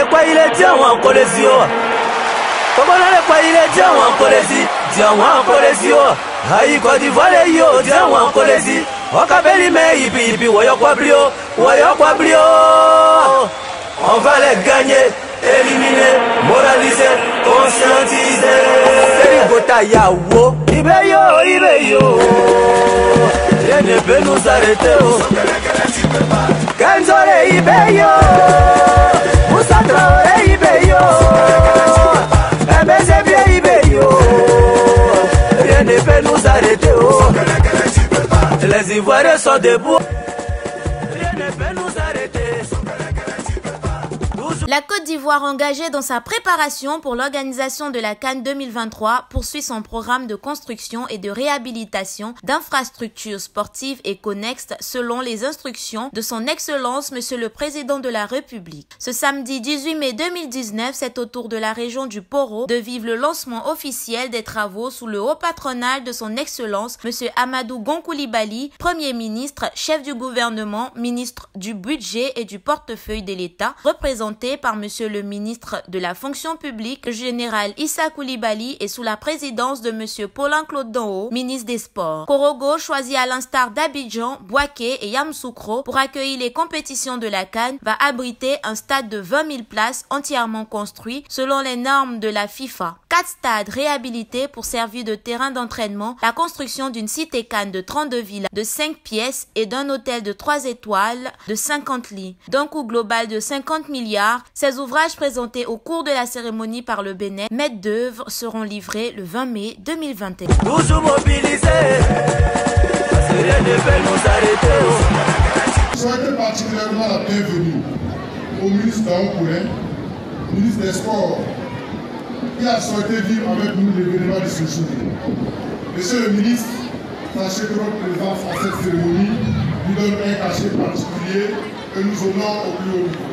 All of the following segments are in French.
le kwa ile dia wan kolezi o. Kobona le kwa ile dia wan kolezi. Dia wan kolezi o. Hayi Côte d'Ivoire yo dia wan kolezi. Wakabeli me ipi woyo kwa brio. On va les gagner, éliminer, moraliser, conscientiser. Serigota yawo, ibeyo. Rien ne peut nous arrêter. Kenzore ibeyo, Moussa Traoré ibeyo, MSF ibeyo. Rien ne peut nous arrêter. Les Ivoiriens sont debout. Rien ne peut nous arrêter. La Côte d'Ivoire, engagée dans sa préparation pour l'organisation de la CAN 2023, poursuit son programme de construction et de réhabilitation d'infrastructures sportives et connexes selon les instructions de son Excellence Monsieur le Président de la République. Ce samedi 18 mai 2019, c'est au tour de la région du Poro de vivre le lancement officiel des travaux sous le haut patronage de son Excellence Monsieur Amadou Gon Coulibaly, Premier ministre, chef du gouvernement, ministre du budget et du portefeuille de l'État, représenté par Monsieur le ministre de la fonction publique, le général Issa Coulibaly, et sous la présidence de Monsieur Paulin Claude Danho, ministre des Sports. Korogo, choisi à l'instar d'Abidjan, Bouaké et Yamoussoukro pour accueillir les compétitions de la CAN, va abriter un stade de 20 000 places entièrement construit selon les normes de la FIFA. 4 stades réhabilités pour servir de terrain d'entraînement, la construction d'une cité CAN de 32 villas de 5 pièces et d'un hôtel de 3 étoiles de 50 lits, d'un coût global de 50 milliards. Ces ouvrages présentés au cours de la cérémonie par le Bénin, maître d'œuvre, seront livrés le 20 mai 2021. Toujours mobilisés, parce que rien ne peut nous arrêter. Je souhaite particulièrement la bienvenue au ministre Danho Coulibaly, ministre des Sports, qui a souhaité vivre avec nous l'événement de ce jour. Monsieur le ministre, sachez que votre présence à cette cérémonie nous donne un cachet particulier que nous honorons au plus haut niveau.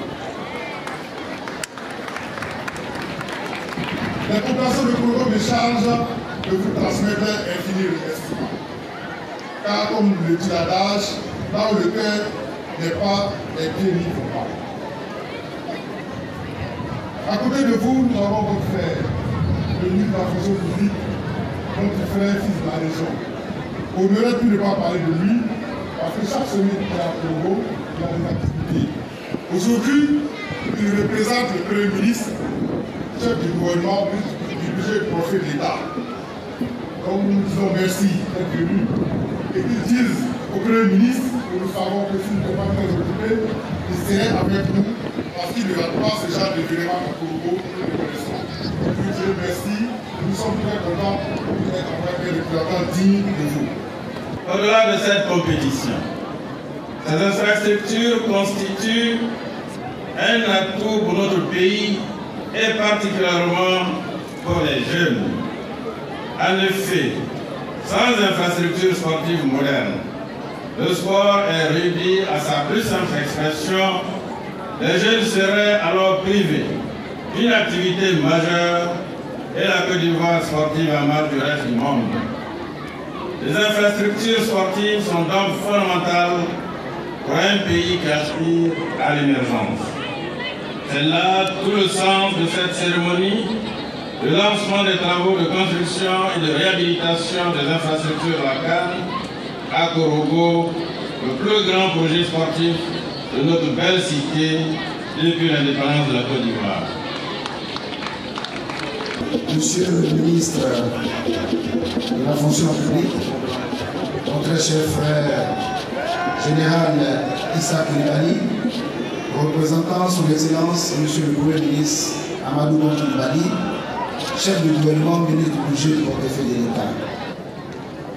Les populations de Korogo me chargent de vous transmettre infini remerciements. Car comme le dit l'adage, là où le cœur n'est pas, les pieds n'y vont pas. À côté de vous, nous avons votre frère, le ministre de la fonction publique, notre frère, fils de la région. On n'aurait pu ne pas parler de lui, parce que chaque semaine qu'il est à Korogo, il y a des activités. Aujourd'hui, il représente le Premier ministre, chef du gouvernement, du budget du profit de l'État. Donc nous disons merci d'être venus et qu'ils disent au Premier ministre que nous savons que s'il n'est pas très occupé, il serait avec nous parce qu'il ne va pas ce genre d'événement à Korogo que nous connaissons. Je vous dis merci, nous sommes très contents d'être en train de représentants dignes de vous. Au-delà de cette compétition, ces infrastructures constituent un atout pour notre pays et particulièrement pour les jeunes. En effet, sans infrastructures sportives modernes, le sport est réduit à sa plus simple expression. Les jeunes seraient alors privés d'une activité majeure et la Côte d'Ivoire sportive en marge du reste du monde. Les infrastructures sportives sont donc fondamentales pour un pays qui aspire à l'émergence. C'est là tout le sens de cette cérémonie, le lancement des travaux de construction et de réhabilitation des infrastructures de la CAN à Korogo, le plus grand projet sportif de notre belle cité depuis l'indépendance de la Côte d'Ivoire. Monsieur le ministre de la fonction publique, mon très cher frère général Issa Coulibaly, représentant son Excellence Monsieur le Premier ministre Amadou Gon Coulibaly, chef du gouvernement, ministre du budget du portefeuille de l'État.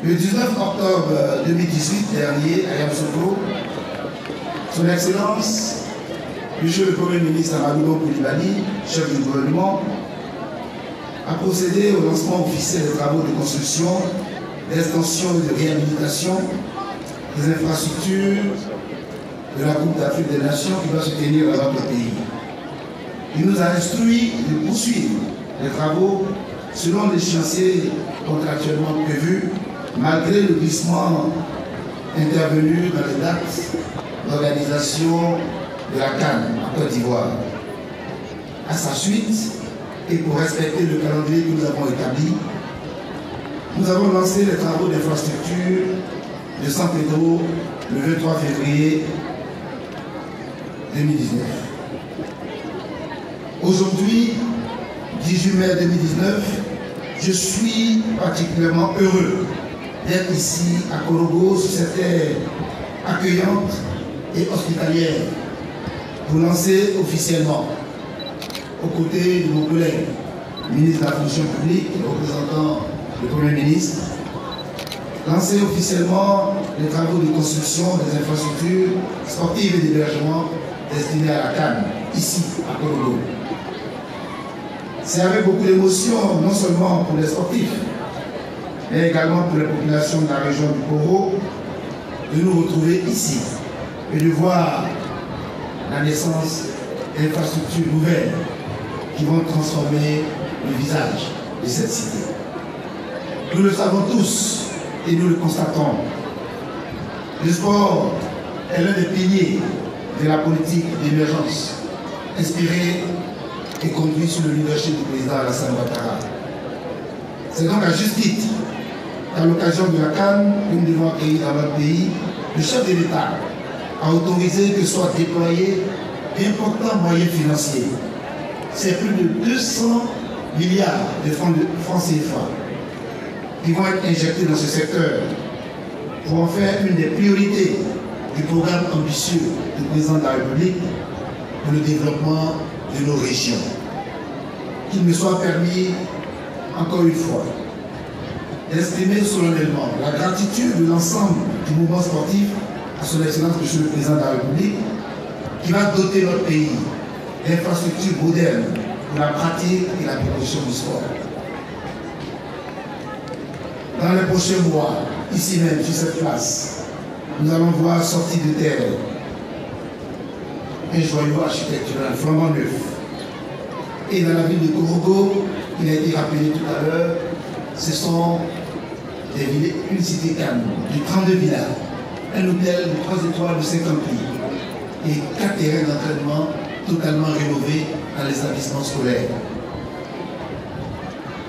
Le 19 octobre 2018 dernier, à Yamoussoukro, son Excellence Monsieur le Premier ministre Amadou Gon Coulibaly, chef du gouvernement, a procédé au lancement officiel des travaux de construction, d'extension et de réhabilitation des infrastructures de la Coupe d'Afrique des Nations qui va se tenir dans notre pays. Il nous a instruit de poursuivre les travaux selon l'échéancier contractuellement prévu, malgré le glissement intervenu dans les dates d'organisation de la CAN en Côte d'Ivoire. à sa suite et pour respecter le calendrier que nous avons établi, nous avons lancé les travaux d'infrastructure de San Pedro le 23 février 2019. Aujourd'hui, 18 mai 2019, je suis particulièrement heureux d'être ici à Korogo sur cette terre accueillante et hospitalière pour lancer officiellement, aux côtés de mon collègue, ministre de la fonction publique, représentant le Premier ministre, lancer officiellement les travaux de construction des infrastructures sportives et d'hébergement destinées à la CAN, ici à Korogo. C'est avec beaucoup d'émotion, non seulement pour les sportifs, mais également pour les populations de la région du Poro, de nous retrouver ici et de voir la naissance d'infrastructures nouvelles qui vont transformer le visage de cette cité. Nous le savons tous et nous le constatons. Le sport est l'un des piliers de la politique d'émergence, inspirée et conduit sous le leadership du président Alassane Ouattara. C'est donc à juste titre qu'à l'occasion de la CAN que nous devons accueillir dans notre pays, le chef de l'État a autorisé que soient déployés d'importants moyens financiers. C'est plus de 200 milliards de francs CFA qui vont être injectés dans ce secteur pour en faire une des priorités du programme ambitieux du président de la République pour le développement de nos régions. Qu'il me soit permis, encore une fois, d'exprimer solennellement la gratitude de l'ensemble du mouvement sportif à son Excellence Monsieur le Président de la République, qui va doter notre pays d'infrastructures modernes pour la pratique et la promotion du sport. Dans les prochains mois, ici même, sur cette place, nous allons voir sortir de terre un joyau architectural flambant neuf. Et dans la ville de Korogo, il a été rappelé tout à l'heure, ce sont une cité calme de 32 villas, un hôtel de 3 étoiles de 50 lits et 4 terrains d'entraînement totalement rénovés dans les établissements scolaires.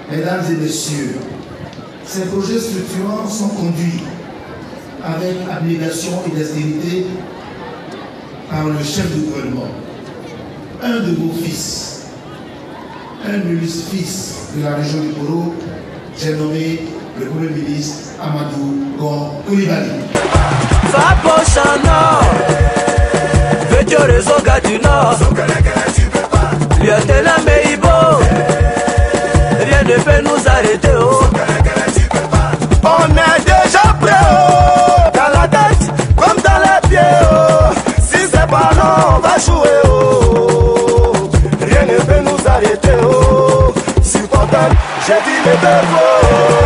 Mesdames et messieurs, ces projets structurants sont conduits avec abnégation et dextérité par le chef de gouvernement, un de vos fils, un illustre fils de la région du Poro, j'ai nommé le Premier ministre Amadou Gon Coulibaly. Rien ne peut nous arrêter. On est déjà prêt, dans la tête comme dans les pieds. Si c'est pas non, on va jouer. Rien ne peut nous arrêter. Supporter, j'ai dit les deux.